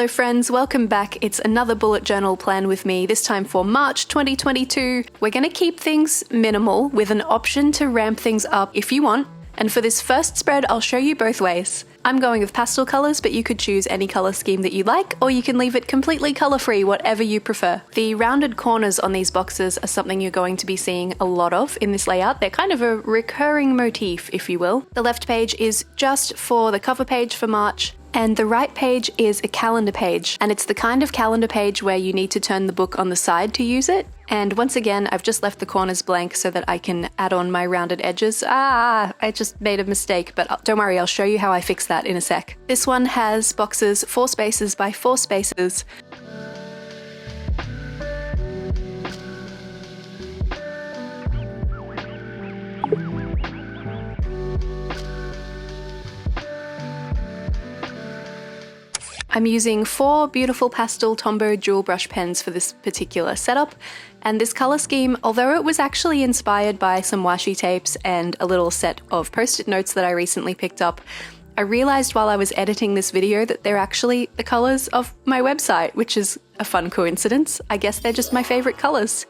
Hello friends, welcome back. It's another bullet journal plan with me, this time for March 2022. We're going to keep things minimal with an option to ramp things up if you want. And for this first spread, I'll show you both ways. I'm going with pastel colors, but you could choose any color scheme that you like, or you can leave it completely color-free, whatever you prefer. The rounded corners on these boxes are something you're going to be seeing a lot of in this layout. They're kind of a recurring motif, if you will. The left page is just for the cover page for March, and the right page is a calendar page, and it's the kind of calendar page where you need to turn the book on the side to use it. And once again, I've just left the corners blank so that I can add on my rounded edges. I just made a mistake, but don't worry, I'll show you how I fix that in a sec. This one has boxes 4 spaces by 4 spaces. I'm using 4 beautiful pastel Tombow dual brush pens for this particular setup, and this color scheme, although it was actually inspired by some washi tapes and a little set of post-it notes that I recently picked up, I realized while I was editing this video that they're actually the colors of my website, which is a fun coincidence. I guess they're just my favorite colors.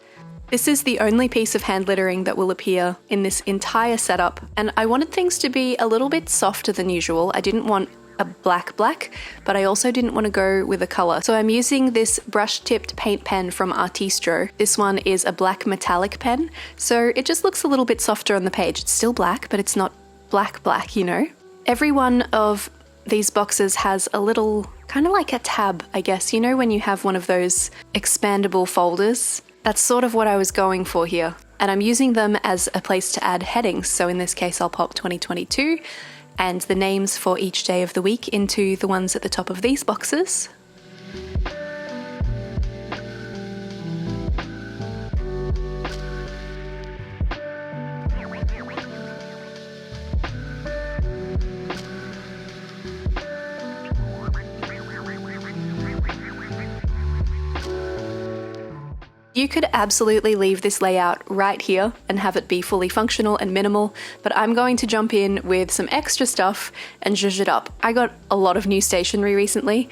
This is the only piece of hand lettering that will appear in this entire setup, and I wanted things to be a little bit softer than usual. I didn't want a black, but I also didn't want to go with a color. So I'm using this brush-tipped paint pen from Artistro. This one is a black metallic pen, so it just looks a little bit softer on the page. It's still black, but it's not black, you know? Every one of these boxes has a little, kind of like a tab, I guess. You know when you have one of those expandable folders? That's sort of what I was going for here. And I'm using them as a place to add headings. So in this case, I'll pop 2022, and the names for each day of the week into the ones at the top of these boxes. You could absolutely leave this layout right here and have it be fully functional and minimal, but I'm going to jump in with some extra stuff and zhuzh it up. I got a lot of new stationery recently.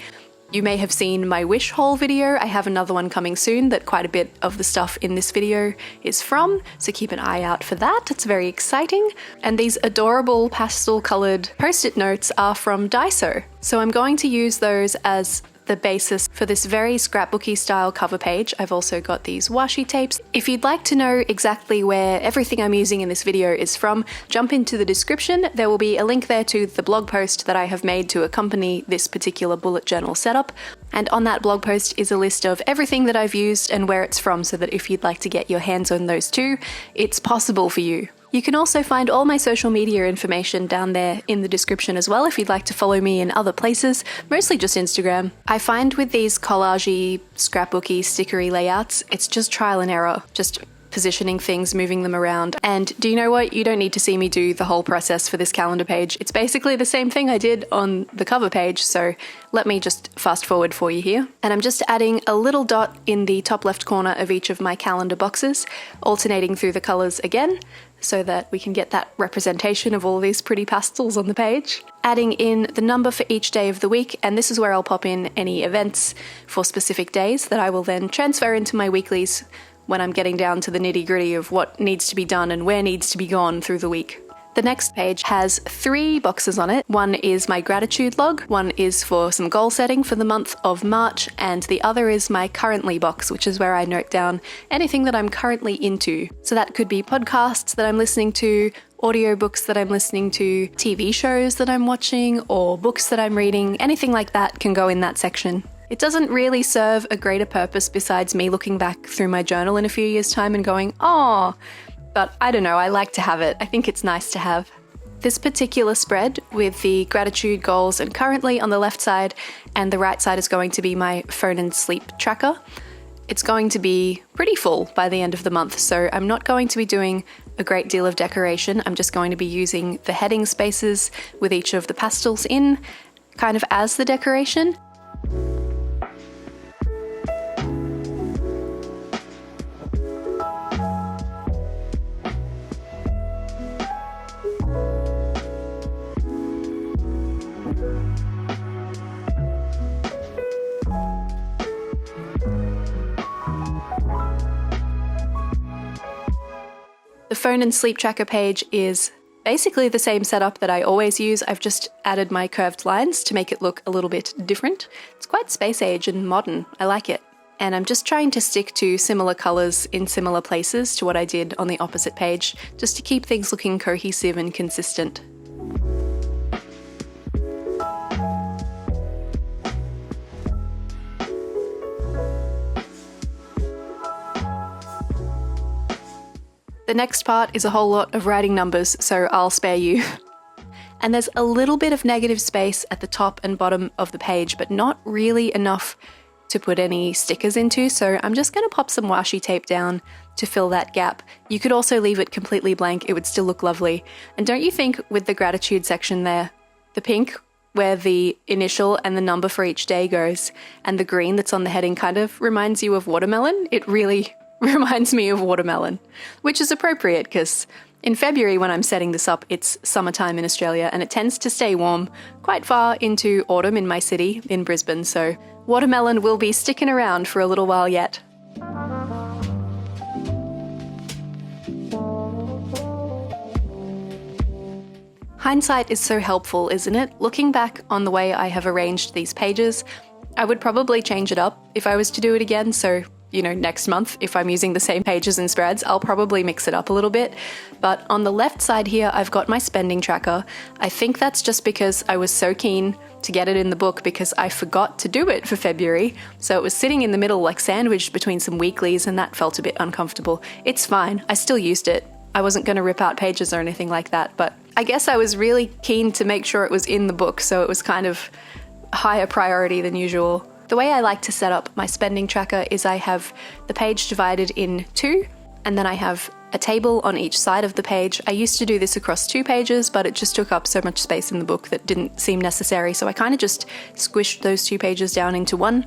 You may have seen my wish haul video. I have another one coming soon that quite a bit of the stuff in this video is from, so keep an eye out for that. It's very exciting. And these adorable pastel colored post-it notes are from Daiso. So I'm going to use those as the basis for this very scrapbooky style cover page. I've also got these washi tapes. If you'd like to know exactly where everything I'm using in this video is from, jump into the description. There will be a link there to the blog post that I have made to accompany this particular bullet journal setup. And on that blog post is a list of everything that I've used and where it's from, so that if you'd like to get your hands on those too, it's possible for you. You can also find all my social media information down there in the description as well if you'd like to follow me in other places, mostly just Instagram. I find with these collagey, scrapbooky, stickery layouts, it's just trial and error, just positioning things, moving them around. And do you know what? You don't need to see me do the whole process for this calendar page. It's basically the same thing I did on the cover page, so let me just fast forward for you here. And I'm just adding a little dot in the top left corner of each of my calendar boxes, alternating through the colors again, so that we can get that representation of all these pretty pastels on the page. Adding in the number for each day of the week, and this is where I'll pop in any events for specific days that I will then transfer into my weeklies when I'm getting down to the nitty-gritty of what needs to be done and where needs to be gone through the week. The next page has 3 boxes on it. One is my gratitude log, one is for some goal setting for the month of March, and the other is my currently box, which is where I note down anything that I'm currently into. So that could be podcasts that I'm listening to, audiobooks that I'm listening to, TV shows that I'm watching, or books that I'm reading. Anything like that can go in that section. It doesn't really serve a greater purpose besides me looking back through my journal in a few years' time and going, "Aw," but I don't know, I like to have it. I think it's nice to have. This particular spread with the gratitude, goals, and currently on the left side, and the right side is going to be my phone and sleep tracker. It's going to be pretty full by the end of the month, so I'm not going to be doing a great deal of decoration. I'm just going to be using the heading spaces with each of the pastels in, kind of as the decoration. phone and sleep tracker page is basically the same setup that I always use. I've just added my curved lines to make it look a little bit different. It's quite space age and modern. I like it. And I'm just trying to stick to similar colors in similar places to what I did on the opposite page, just to keep things looking cohesive and consistent. The next part is a whole lot of writing numbers, so I'll spare you. And there's a little bit of negative space at the top and bottom of the page, but not really enough to put any stickers into, so I'm just going to pop some washi tape down to fill that gap. You could also leave it completely blank, it would still look lovely. And don't you think with the gratitude section there, the pink where the initial and the number for each day goes, and the green that's on the heading kind of reminds you of watermelon? It really reminds me of watermelon, which is appropriate because in February when I'm setting this up, it's summertime in Australia and it tends to stay warm quite far into autumn in my city, in Brisbane, so watermelon will be sticking around for a little while yet. Hindsight is so helpful, isn't it? Looking back on the way I have arranged these pages, I would probably change it up if I was to do it again, so next month, if I'm using the same pages and spreads, I'll probably mix it up a little bit. But on the left side here, I've got my spending tracker. I think that's just because I was so keen to get it in the book because I forgot to do it for February. So it was sitting in the middle, like sandwiched between some weeklies, and that felt a bit uncomfortable. It's fine. I still used it. I wasn't going to rip out pages or anything like that, but I guess I was really keen to make sure it was in the book, so it was kind of higher priority than usual. The way I like to set up my spending tracker is I have the page divided in two, and then I have a table on each side of the page. I used to do this across 2 pages, but it just took up so much space in the book that didn't seem necessary, so I kind of just squished those 2 pages down into one.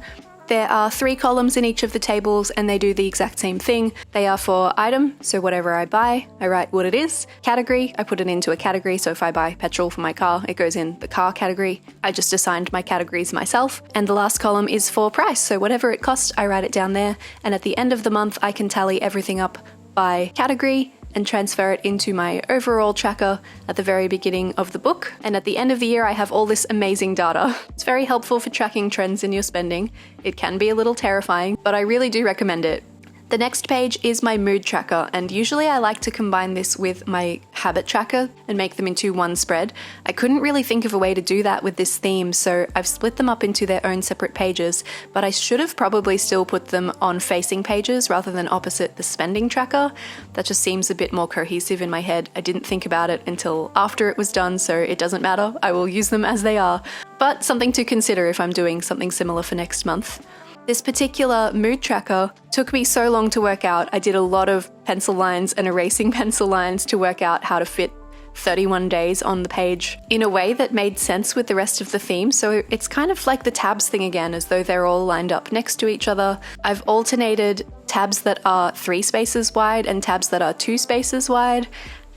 There are 3 columns in each of the tables and they do the exact same thing. They are for item, so whatever I buy, I write what it is. Category, I put it into a category, so if I buy petrol for my car, it goes in the car category. I just assigned my categories myself. And the last column is for price, so whatever it costs, I write it down there. And at the end of the month, I can tally everything up by category and transfer it into my overall tracker at the very beginning of the book. And at the end of the year, I have all this amazing data. It's very helpful for tracking trends in your spending. It can be a little terrifying, but I really do recommend it. The next page is my mood tracker, and usually I like to combine this with my habit tracker and make them into one spread. I couldn't really think of a way to do that with this theme, so I've split them up into their own separate pages, but I should have probably still put them on facing pages rather than opposite the spending tracker. That just seems a bit more cohesive in my head. I didn't think about it until after it was done, so it doesn't matter. I will use them as they are, but something to consider if I'm doing something similar for next month. This particular mood tracker took me so long to work out. I did a lot of pencil lines and erasing pencil lines to work out how to fit 31 days on the page in a way that made sense with the rest of the theme. So it's kind of like the tabs thing again, as though they're all lined up next to each other. I've alternated tabs that are 3 spaces wide and tabs that are 2 spaces wide,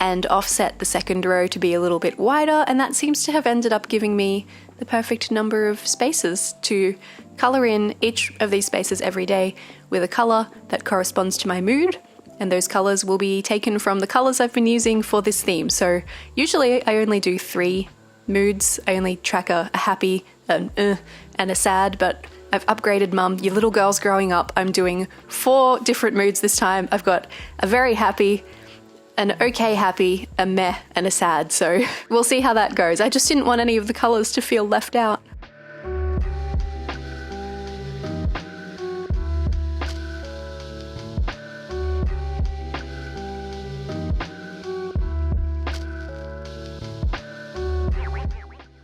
and offset the second row to be a little bit wider, and that seems to have ended up giving me the perfect number of spaces to colour in each of these spaces every day with a colour that corresponds to my mood, and those colours will be taken from the colours I've been using for this theme. So usually I only do 3 moods. I only track a happy, and a sad, but I've upgraded mum. Your little girl's growing up. I'm doing 4 different moods this time. I've got a very happy, an okay happy, a meh, and a sad, so we'll see how that goes. I just didn't want any of the colours to feel left out.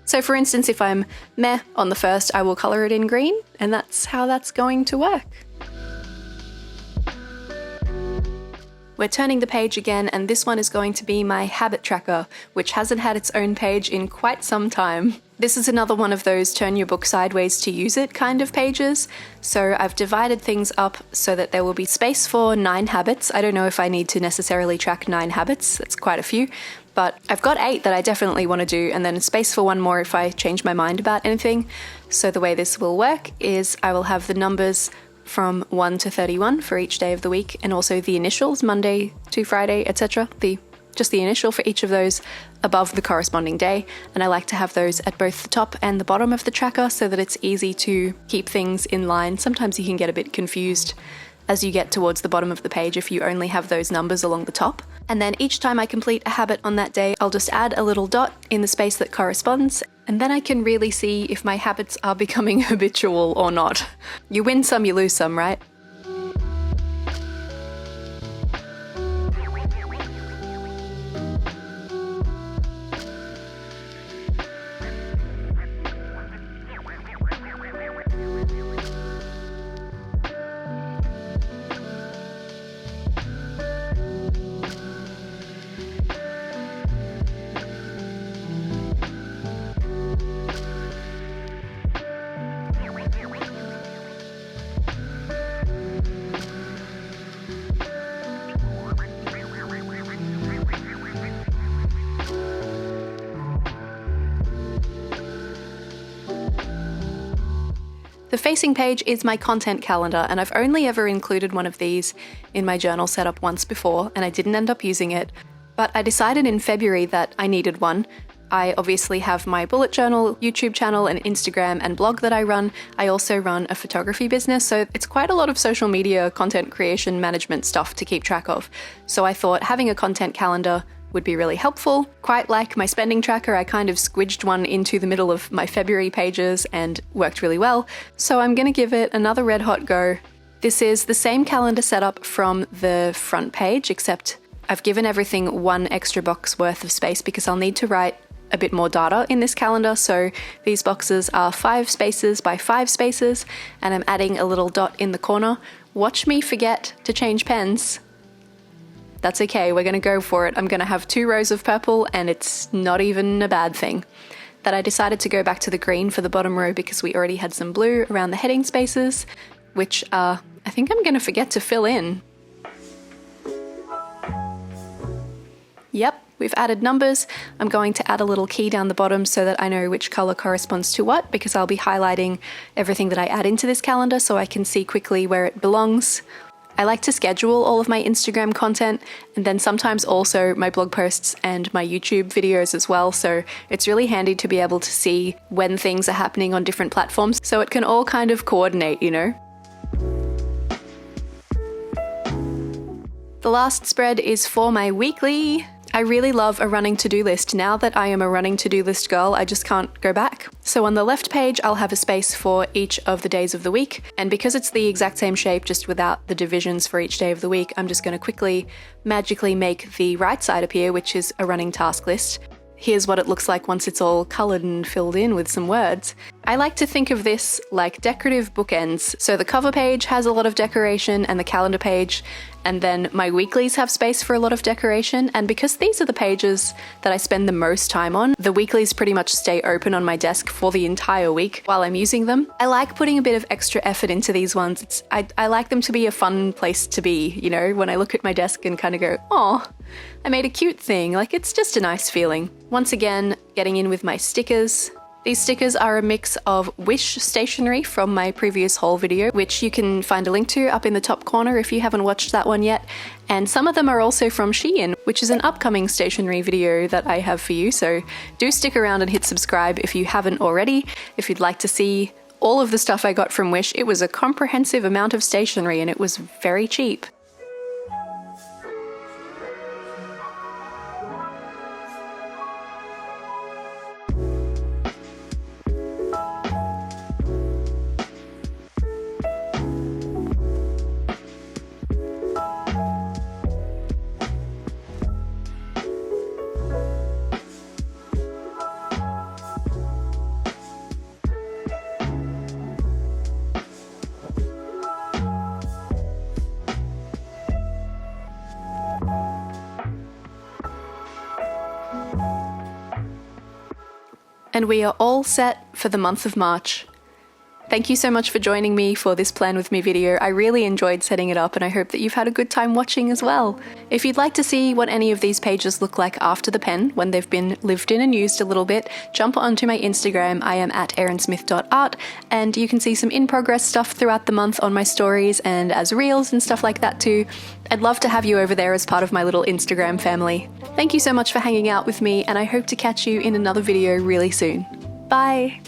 So for instance, if I'm meh on the first, I will colour it in green, and that's how that's going to work. We're turning the page again, and this one is going to be my habit tracker, which hasn't had its own page in quite some time. This is another one of those turn your book sideways to use it kind of pages. So I've divided things up so that there will be space for 9 habits. I don't know if I need to necessarily track 9 habits, that's quite a few, but I've got 8 that I definitely want to do, and then space for 1 more if I change my mind about anything. So the way this will work is I will have the numbers from 1 to 31 for each day of the week, and also the initials, Monday to Friday, etc. Just the initial for each of those above the corresponding day, and I like to have those at both the top and the bottom of the tracker so that it's easy to keep things in line. Sometimes you can get a bit confused as you get towards the bottom of the page if you only have those numbers along the top. And then each time I complete a habit on that day, I'll just add a little dot in the space that corresponds, and then I can really see if my habits are becoming habitual or not. You win some, you lose some, right? The facing page is my content calendar, and I've only ever included one of these in my journal setup once before, and I didn't end up using it. But I decided in February that I needed one. I obviously have my bullet journal, YouTube channel, and Instagram and blog that I run. I also run a photography business, so it's quite a lot of social media content creation management stuff to keep track of. So I thought having a content calendar would be really helpful. Quite like my spending tracker, I kind of squidged one into the middle of my February pages and worked really well. So I'm gonna give it another red hot go. This is the same calendar setup from the front page, except I've given everything one extra box worth of space because I'll need to write a bit more data in this calendar. So these boxes are 5 spaces by 5 spaces, and I'm adding a little dot in the corner. Watch me forget to change pens. That's okay, we're gonna go for it. I'm gonna have 2 rows of purple, and it's not even a bad thing. That I decided to go back to the green for the bottom row because we already had some blue around the heading spaces, which I think I'm gonna forget to fill in. Yep, we've added numbers. I'm going to add a little key down the bottom so that I know which color corresponds to what, because I'll be highlighting everything that I add into this calendar so I can see quickly where it belongs. I like to schedule all of my Instagram content, and then sometimes also my blog posts and my YouTube videos as well, so it's really handy to be able to see when things are happening on different platforms so it can all kind of coordinate, you know? The last spread is for my weekly. I really love a running to-do list. Now that I am a running to-do list girl, I just can't go back. So on the left page, I'll have a space for each of the days of the week. And because it's the exact same shape, just without the divisions for each day of the week, I'm just going to quickly, magically make the right side appear, which is a running task list. Here's what it looks like once it's all coloured and filled in with some words. I like to think of this like decorative bookends. So the cover page has a lot of decoration, and the calendar page, and then my weeklies have space for a lot of decoration. And because these are the pages that I spend the most time on, the weeklies pretty much stay open on my desk for the entire week while I'm using them. I like putting a bit of extra effort into these ones. I like them to be a fun place to be, you know, when I look at my desk and kind of go, oh, I made a cute thing. Like, it's just a nice feeling. Once again, getting in with my stickers. These stickers are a mix of Wish stationery from my previous haul video, which you can find a link to up in the top corner if you haven't watched that one yet. And some of them are also from Shein, which is an upcoming stationery video that I have for you. So do stick around and hit subscribe if you haven't already. If you'd like to see all of the stuff I got from Wish, it was a comprehensive amount of stationery and it was very cheap. And we are all set for the month of March. Thank you so much for joining me for this Plan With Me video. I really enjoyed setting it up and I hope that you've had a good time watching as well. If you'd like to see what any of these pages look like after the pen, when they've been lived in and used a little bit, jump onto my Instagram. I am at ErinSmith.art, and you can see some in-progress stuff throughout the month on my stories and as reels and stuff like that too. I'd love to have you over there as part of my little Instagram family. Thank you so much for hanging out with me, and I hope to catch you in another video really soon. Bye!